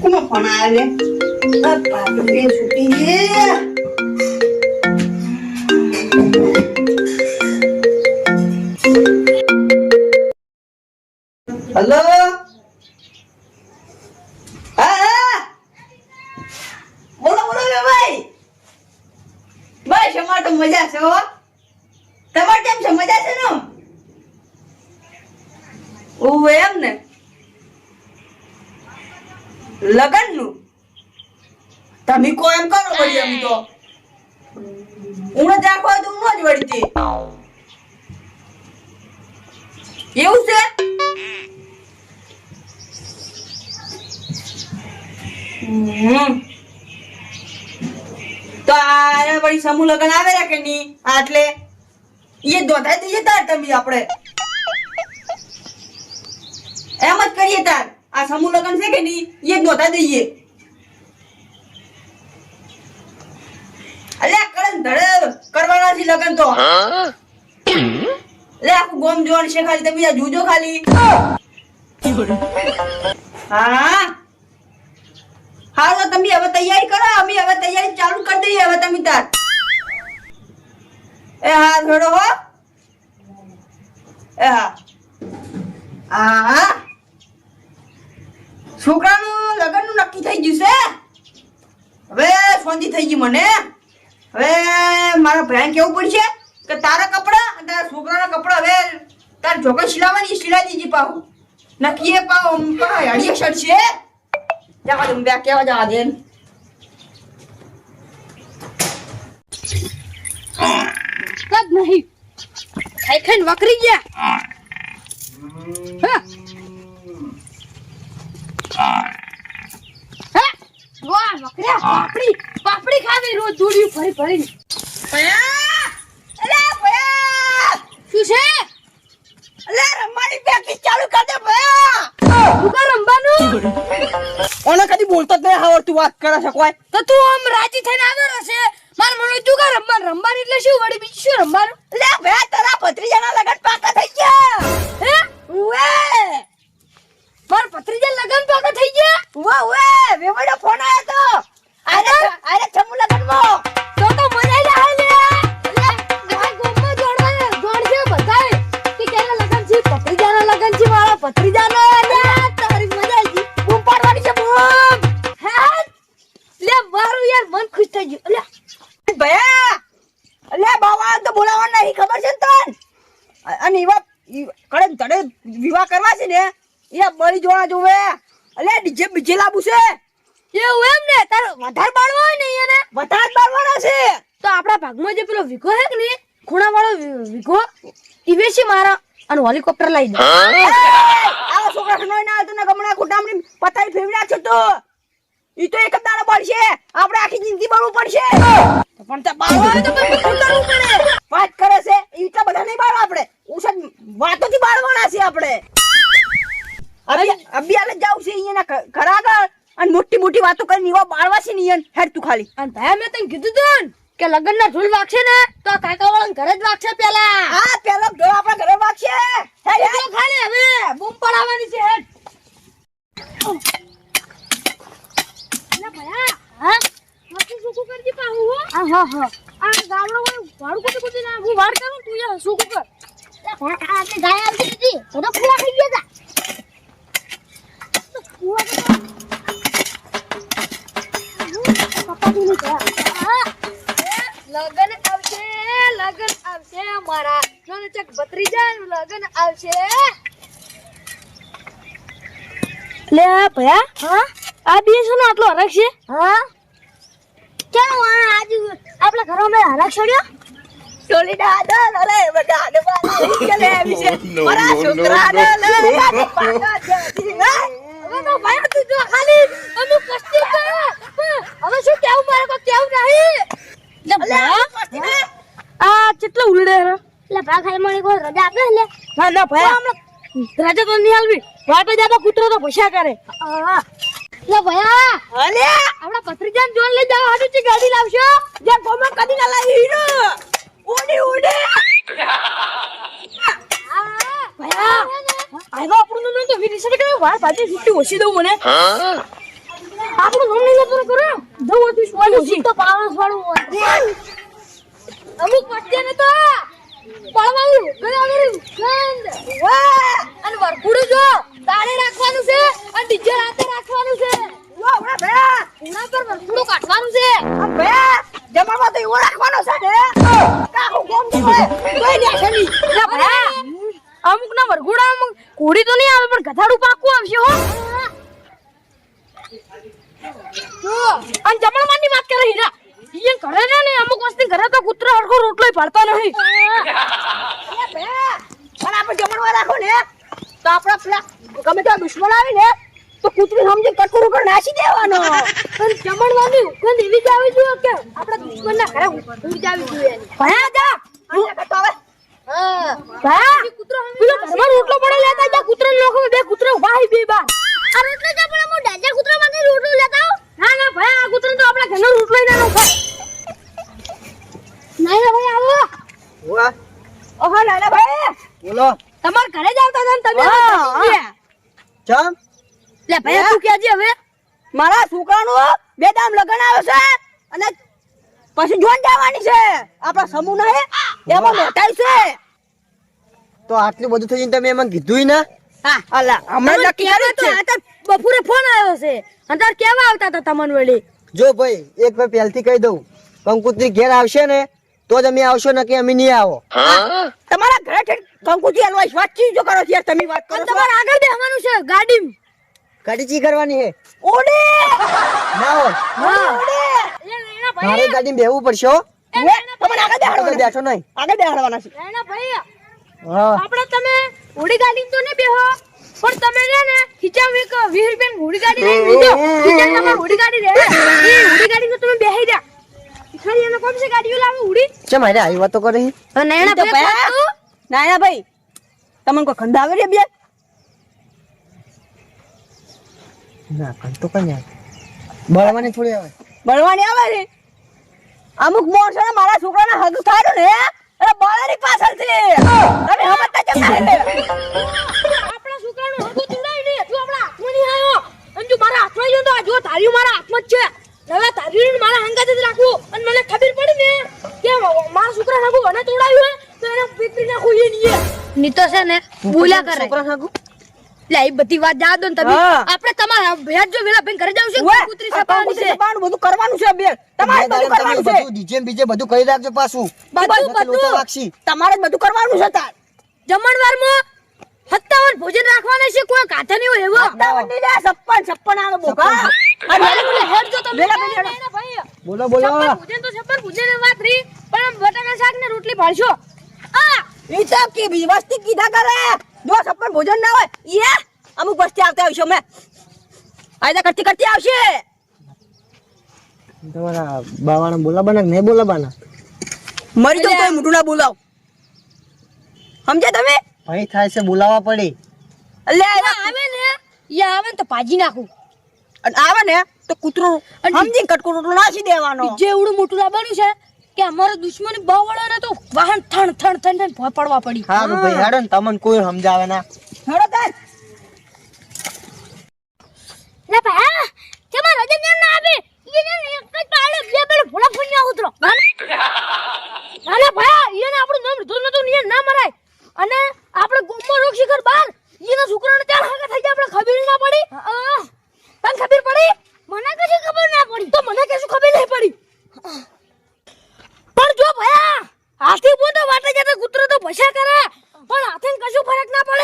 કોનો ફોન આવ્યો લે બાપા તો બે છૂટી છે હેલો હા બોલો બોલો ભાઈ બસ અમાર તો મજા છે હો તમાર કેમ છે મજા છે ને ઓ એમ ને લગન નું તમે કો એમ કરો વળી અમે તો હું જાખો તો હું જ વળતી એવું છે તો આ વળી સમૂહ લગન આવે કે નહીં આટલે એ દોધાઈ દઈએ તાર તમે આપણે એમ જ કરીએ તાર આ સમૂહ લગન છે કે નહીં એ દોધાઈ દઈએ અલ્યા કળન ધડ કરવાના છે લગન તો લે આખું ગોમ જોણ છે ખાલી તમે આ જુજો ખાલી હા હા તો તમે હવે તૈયારી કરો અમે હવે તૈયારી ચાલુ કરી દઈએ હવે તમે તાર એ હા થોડો હો એ હા હા છોકરાનું લગનનું નક્કી થઈ ગયું છે હવે શાંતિ થઈ ગઈ મને હવે મારા ભાઈને કેવું પડશે કે તારા કપડા અને તારા છોકરાના કપડા હવે તાર જોકર સિલાવાની સિલાઈ દીધી પાઉં નક્કી એ પાઉં હળીએ શર્ટ છે જવા દે બે કેવા જવા દે કદ નહીં ખાઈ ખાઈને વકરી ગયા વાહ વકર્યા પાપડી પાપડી ખાવી રોજ દૂડિયું ફરી ફરી ભયા અલે ભયા શું છે અલે રમવાની પ્રેક્ટિસ ચાલુ કર દે ભયા ઉગા રંબાનું ઓને કદી બોલતો જ નહીં આવડતું વાત કરે છે કોઈ તો તું આમ રાજી થઈને આવ્યો હશે માર મને તું કા રંબાનું એટલે શું વળી બીજું શું રંબાનું લે ભયા તારા ભત્રીજાના લગન પાકા થઈ ગયા હે ઉવે માર ભત્રીજા લગન પાકા થઈ ગયા ઉવે ઉવે વેવડો ફોન આયો તો આરે ચમુ લગન માં તો મજા આવી જાય લે આ ગોમમાં જોડવાને જોડજે બધાય કે કેના લગન છે ભત્રીજાના લગન છે મારા ભત્રીજાના લે તારી મજા આવી ગઈ બૂમ પાડવાની છે બૂમ હે લે મારું યાર મન ખુશ થઈ ગયું લે ભયા અલે બાવા તો બોલાવવા નહીં ખબર છે તન અને ઈવા કડે ધડે વિવાહ કરવા છે ને એ બળી જોણા જોવે અલે ડીજે બીજે લાબુ છે એવું એમ ને તાર વધારે બાળવા હોય ને એને વધારે બાળવાના છે તો આપણા ભાગમાં જે પેલો વિગો હે કે ને ખૂણા વાળો વિગો ઈવેસી મારા અને હેલિકોપ્ટર લઈ દે આવો છોકરા નોય ના તો ને ગમણા ખોટામણી પતાઈ ફેવડા છે તો ઈ તો એક જ દાડો પડશે આપણે આખી જિંદગી બાળવું પડશે પણ તે બાળવા હોય તો પછી શું કરવું પડે વાત કરે છે ઈટલા બધા નહીં બાળવા આપણે ઉસદ વાતોથી બાળવાના છે આપણે અબિયાલે જાવ છે અહીંયા ઘર આગળ અને મોટી મોટી વાતો કરીને ઈવા બાળવા છે ને ઈયન હેડ તું ખાલી અને ભાઈ મેં તને કીધું તું કે લગનના ઢોલ વાગશે ને તો કાકા વાળા ઘરે જ વાગશે પેલા હા પેલો ઢોલ આપણા ઘરે વાગશે હેડ હેડ ખાલી હવે બૂમ પડાવવાની છે હેડ હા શું કરજી પાહુ હો હા આ ગામડો વાડું કુટી ના હું વાડ કરું તું યાર શું કર આ કે ગાય આવતી હતી તો ખુલા થઈ ગયા લગન આવશે મારા નનચક ભત્રીજાનું લગન આવશે લે ભયા હા આ બેસનો આટલો હરખ છે હા કેમ આજ આપણા ઘરમાં હરખ છોડ્યો ટોલી દાદા લલે બડા ને બાલે ચલે વિશે મારા છોકરાને લે પાકા જતી હવે તો ભાઈ તું જો ખાલી અમે કસ્તી કર હવે શું કેવું મારે કો કેવું નહીં લે ભયા આ કેટલો ઉલડે રે લે ભા ખાઈ મને કોઈ રજા આપે લે ના ના ભાઈ રજા તો નહીં આલવી વાટે જાતો કૂતરો તો ભસ્યા કરે લે ભયા અલે આપણા ભત્રીજાને જોન લઈ જાવ હાડું થી ગાડી લાવશો જે ગોમા કદી ના લાવી હીરો ઉડી ઉડી ભયા આયવા આપણું તો વિદેશ કે વાર પાછી છૂટી ઓછી દઉં મને આપણું નામ નહીં લેતો કરો દઉં હતી સોની ઓછી તો પાવસ વાળું અમુક વચ્ચે ને તો પડવાનું ગરાગરી ગંદ વાહ અને વરકુડું જો તાળે રાખવાનું છે અને ડીજે રાતે રાખવાનું છે ઓ ઓલા ભયા ઉના પર વરકુડું કાઢવાનું છે આ ભયા જમામાં તો એવો રાખવાનો છે ને કાકો કેમ છે કોઈ લે છે ની ના ભયા અમુક ના વરકુડા અમુક કોડી તો નહીં આવે પણ ગધાડું પાકું આવશે હો અને જમણવાની વાત કરે હીરા ઈ ઘરે ને અમુક વસ્તી ઘરે તો કૂતરો હરખો રોટલોય પાડતા નહીં એ ભયા અને આપણે જમણવા રાખો ને તો આપણા પેલા ગમે તો દુશ્મન આવે ને તો કૂતરું સમજી કટકોરો પર નાસી દેવાનો પણ જમણવાની ઉગંધ એવી જ આવી જોઈએ કે આપણા દુશ્મનના ઘરે ઉડી જાવી જોઈએ ભયા જા અહીંયા કટો આવે ભયા પેલો ઘરમાં રોટલો પડે લેતા જા કૂતરાને નોખો બે કૂતરા વાહી બે બાર આ રોટલો જ આપણે મો ડાજા કૂતરા માટે રોટલો લેતા આવ ના ના ભયા આ કૂતરાને તો આપણા ઘરનો રોટલો ય ના નોખો નહીં ભાઈ આવો વાહ ઓહો નાના ભાઈ બોલો તમાર ઘરે જ આવતા હતા ને તમે ચમ લે ભયા તું કેજે હવે મારા છોકરાનું બે દામ લગન આવે છે અને પછી જોન જવાની છે આપણા સમૂહ ના હે એમાં મોટાઈ છે તો આટલું બધું થઈ તમે એમાં કીધું ને હા અલા હમણાં નક્કી કર્યું તો છે આ તો બપોરે ફોન આવ્યો છે અંતર કેવા આવતા હતા તમને વળી જો ભાઈ એક વાર પહેલથી કહી દઉં કંકુત્રી ઘેર આવશે ને તો જ અમે આવશો ને કે અમે નહીં આવો તમારા ઘરે કંકુજી હલવાઈ વાતચીત જો કરો છો યાર તમે વાત કરો છો તમારે આગળ બેહવાનું છે ગાડી ગાડી ચી કરવાની હે ઓડે ના હોય ઓડે મારે ગાડી બેહવું પડશે હો તમે આગળ આગળ બેહાડવાના બેઠો નહીં આગળ બેહાડવાના છે ભાઈ હા આપણે તમે ઉડી ગાડી તો નહીં બેહો પણ તમે રે ને ખીચામ એક 20 રૂપિયા ઉડી ગાડી લઈ લીધો ખીચામ તમાર ઉડી ગાડી રે એ ઉડી ગાડી તો તમે બેહી જા ખાલી એનો કોમ છે ગાડીઓ લાવે ઉડી ચમ મારે આવી વાતો કરે નૈણા તો ભાઈ નાના ભાઈ તમને કોઈ ખંડ આવે રે બે ના કઈ તો કઈ આવે બળવાની થોડી આવે બળવાની આવે છે અમુક મોણસો ને મારા છોકરાના હગ થાયું ને અરે બાળાની પાછળ છે તમે હમતા કેમ ના લે આપણા છોકરાનો હગો તુડાઈ ને તું આપણા હાથમાં નહીં આવ્યો અને જો મારા હાથમાં આવ્યો તો આ જો તારીઓ મારા હાથમાં જ છે હવે તારીઓ મારા હંગાત જ રાખવું અને મને ખબર પડી ને કે મારા છોકરા હગો મને તોડાયું હોય તો એને પીતરી નાખું એ નહીં નીતો છે ને બોલ્યા કરે છોકરા સાગુ લે એ બધી વાત જા દો ને તમે હા. આપણે તમારા ભેટ જો વેલા બેન ઘરે જાવ છે કૂતરી સપાવાની છે બધું કરવાનું છે બે તમારે બધું કરવાનું છે બધું ડીજે બીજે બધું કરી રાખજો પાછું બધું લોચા વાગશી તમારે જ બધું કરવાનું છે તાર જમણવારમાં 57 ભોજન રાખવાના છે કોઈ કાથા નહીં હોય એવો વંડી લે 56 આવે બોકા અરે મને હેડ જો તમે વેલા બેન હેડો. ભાઈ બોલો બોલો ભોજન તો 56 ભોજન વાત રહી પણ આમ બટાકા શાક ને રોટલી ભાળશો આ ઈ તો કે બી વસ્તી કીધા કરે જો 56 ભોજન ના હોય ઈ અમુક વસ્તી આવતા આવશે મે આયદા કરતી કરતી આવશે તમારા બાવાના બોલાબાના નહીં બોલાબાના મરી તો કોઈ મોઢું ના બોલાવ સમજે તમે ભાઈ થાય છે બોલાવા પડે લે આવે ને યા આવે ને તો ભાજી નાખું અને આવે ને તો કૂતરો સમજી કટકો રોટલો નાસી દેવાનો જે એવડું મોટું લાવવાનું છે કે અમારો દુશ્મન બાવળો ને તો વાહન થણ થણ થણ થણ પડવા પડી હારું ભાઈ હેડો ને તમને કોઈ સમજાવે ના હેડો તાર લે ભાઈ કે મારા રજન ના આવે ઈને એક જ પાડે બે પેલે ભોળા ફોન્યા ઉતરો નાના ભાઈ ઈને આપણું નામ લીધું નતું ને ના મરાય અને આપણે ગુમ્મો રોક શિખર બાર ઈને છોકરાને ચાર હાકા થઈ જાય આપણે ખબર ના પડી તને ખબર પડી મને કશી ખબર ના પડી તો મને કશું ખબર નહીં પડી પણ જો ભયા હાથી બોતો વાટે જતા કૂતરો તો ભસા કરે પણ હાથે કશું ફરક ના પડે